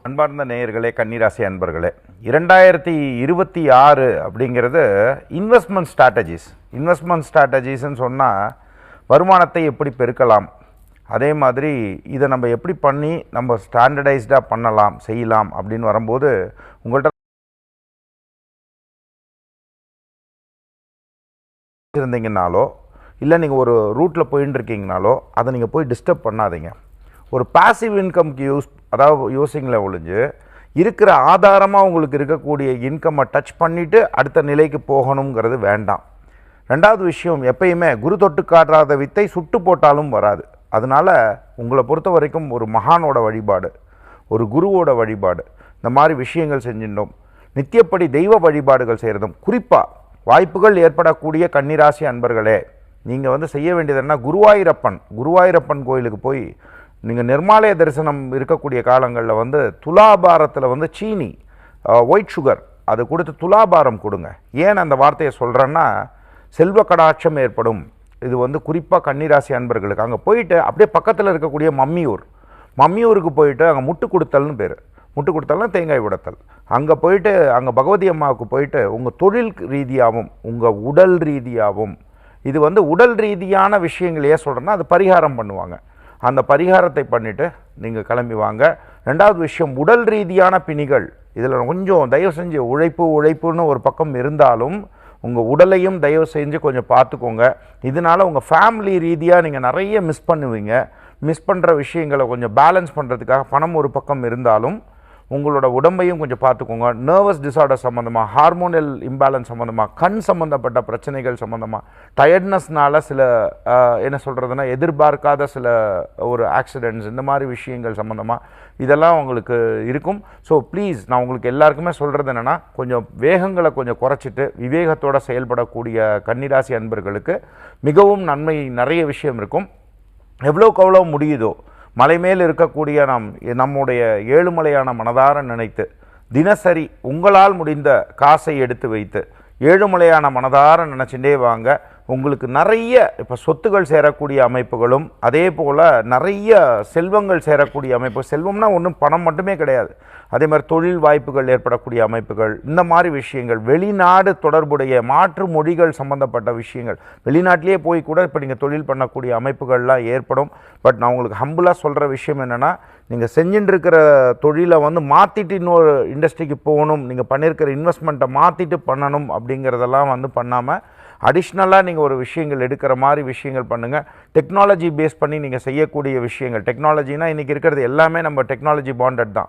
அன்பார்ந்த நேயர்களே, கன்னிராசி அன்பர்களே, 2026 அப்படிங்கிறது இன்வெஸ்ட்மெண்ட் ஸ்ட்ராட்டஜிஸ்ன்னு சொன்னால் வருமானத்தை எப்படி பெருக்கலாம், அதே மாதிரி இதை நம்ம எப்படி பண்ணி நம்ம ஸ்டாண்டர்டைஸ்டாக பண்ணலாம் செய்யலாம் அப்படின்னு வரும்போது உங்கள்கிட்ட இருந்தீங்கன்னாலோ இல்லை நீங்கள் ஒரு ரூட்டில் போயின்னு இருக்கீங்கனாலோ அதை நீங்கள் போய் டிஸ்டர்ப் பண்ணாதீங்க. ஒரு பாசிவ் இன்கம்க்கு யோசிங்களே ஒழிஞ்சு இருக்கிற ஆதாரமாக உங்களுக்கு இருக்கக்கூடிய இன்கம்மை டச் பண்ணிவிட்டு அடுத்த நிலைக்கு போகணுங்கிறது வேண்டாம். ரெண்டாவது விஷயம், எப்பயுமே குரு தொட்டு காட்டாத வித்தை சுட்டு போட்டாலும் வராது. அதனால் உங்களை பொறுத்த வரைக்கும் ஒரு மகானோட வழிபாடு, ஒரு குருவோட வழிபாடு, இந்த மாதிரி விஷயங்கள் செஞ்சிட்டோம். நித்தியப்படி தெய்வ வழிபாடுகள் செய்கிறதும், குறிப்பாக வாய்ப்புகள் ஏற்படக்கூடிய கன்னிராசி அன்பர்களே, நீங்கள் செய்ய வேண்டியது என்ன, குருவாயூரப்பன் கோயிலுக்கு போய் நீங்கள் நிர்மாலய தரிசனம் இருக்கக்கூடிய காலங்களில் துலாபாரத்தில் சீனி, ஒயிட் சுகர் அது கொடுத்து துலாபாரம் கொடுங்க. ஏன் அந்த வார்த்தையை சொல்கிறேன்னா, செல்வ கடாட்சம் ஏற்படும். இது குறிப்பாக கன்னிராசி அன்பர்களுக்கு. அங்கே போயிட்டு அப்படியே பக்கத்தில் இருக்கக்கூடிய மம்மியூருக்கு போயிட்டு அங்கே முட்டு கொடுத்தல்னு பேர். முட்டு கொடுத்தல்னா தேங்காய் உடைத்தல். அங்கே போயிட்டு அங்கே பகவதி அம்மாவுக்கு போயிட்டு உங்கள் தொழில் ரீதியாகவும் உங்கள் உடல் ரீதியாகவும், இது உடல் ரீதியான விஷயங்கள் ஏன் சொல்கிறேன்னா அது பரிகாரம் பண்ணுவாங்க. அந்த பரிகாரத்தை பண்ணிவிட்டு நீங்கள் கிளம்பி வாங்க. ரெண்டாவது விஷயம், உடல் ரீதியான பிணிகள், இதில் கொஞ்சம் தயவு செஞ்சு உழைப்புன்னு ஒரு பக்கம் இருந்தாலும் உங்கள் உடலையும் தயவு செஞ்சு கொஞ்சம் பார்த்துக்கோங்க. இதனால் உங்கள் ஃபேமிலி ரீதியாக நீங்கள் நிறைய மிஸ் பண்ணுவீங்க. மிஸ் பண்ணுற விஷயங்களை கொஞ்சம் பேலன்ஸ் பண்ணுறதுக்காக பணம் ஒரு பக்கம் இருந்தாலும் உங்களோட உடம்பையும் கொஞ்சம் பார்த்துக்கோங்க. நர்வஸ் டிஸார்டர் சம்மந்தமாக, ஹார்மோனல் இம்பேலன்ஸ் சம்மந்தமாக, கண் சம்மந்தப்பட்ட பிரச்சனைகள் சம்மந்தமாக, டயர்ட்னஸ்னால் சில எதிர்பார்க்காத சில ஒரு ஆக்சிடென்ட்ஸ், இந்த மாதிரி விஷயங்கள் சம்மந்தமாக இதெல்லாம் உங்களுக்கு இருக்கும். ஸோ ப்ளீஸ், நான் உங்களுக்கு எல்லாருக்குமே சொல்கிறது என்னென்னா, கொஞ்சம் வேகங்களை கொஞ்சம் குறைச்சிட்டு விவேகத்தோடு செயல்படக்கூடிய கன்னிராசி அன்பர்களுக்கு மிகவும் நன்மை நிறைய விஷயம் இருக்கும். எவ்வளோக்கு எவ்வளோ முடியுதோ மலை மேல் இருக்கக்கூடிய நம்முடைய ஏழுமலையான மனதார நினைத்து தினசரி உங்களால் முடிந்த காசை எடுத்து வைத்து ஏழுமலையான மனதார நினச்சிட்டே வாங்க. உங்களுக்கு நிறைய இப்போ சொத்துகள் சேரக்கூடிய அமைப்புகளும், அதே போல் நிறைய செல்வங்கள் சேரக்கூடிய அமைப்பு. செல்வம்னா ஒன்றும் பணம் மட்டுமே கிடையாது. அதே மாதிரி தொழில் வாய்ப்புகள் ஏற்படக்கூடிய அமைப்புகள், இந்த மாதிரி விஷயங்கள், வெளிநாடு தொடர்புடைய மாற்று மொழிகள் சம்மந்தப்பட்ட விஷயங்கள், வெளிநாட்டிலேயே போய் கூட இப்போ நீங்கள் தொழில் பண்ணக்கூடிய அமைப்புகள்லாம் ஏற்படும். பட் நான் உங்களுக்கு ஹம்பிளாக சொல்கிற விஷயம் என்னென்னா, நீங்கள் செஞ்சுட்டு இருக்கிற தொழிலை மாற்றிட்டு இன்னொரு இண்டஸ்ட்ரிக்கு போகணும், நீங்கள் பண்ணியிருக்கிற இன்வெஸ்ட்மெண்ட்டை மாற்றிட்டு பண்ணணும் அப்படிங்கிறதெல்லாம் பண்ணாமல் அடிஷ்னலாக நீங்கள் ஒரு விஷயங்கள் எடுக்கிற மாதிரி விஷயங்கள் பண்ணுங்கள். டெக்னாலஜி பேஸ் பண்ணி நீங்கள் செய்யக்கூடிய விஷயங்கள், டெக்னாலஜினா இன்றைக்கி இருக்கிறது எல்லாமே நம்ம டெக்னாலஜி பாண்டட் தான்.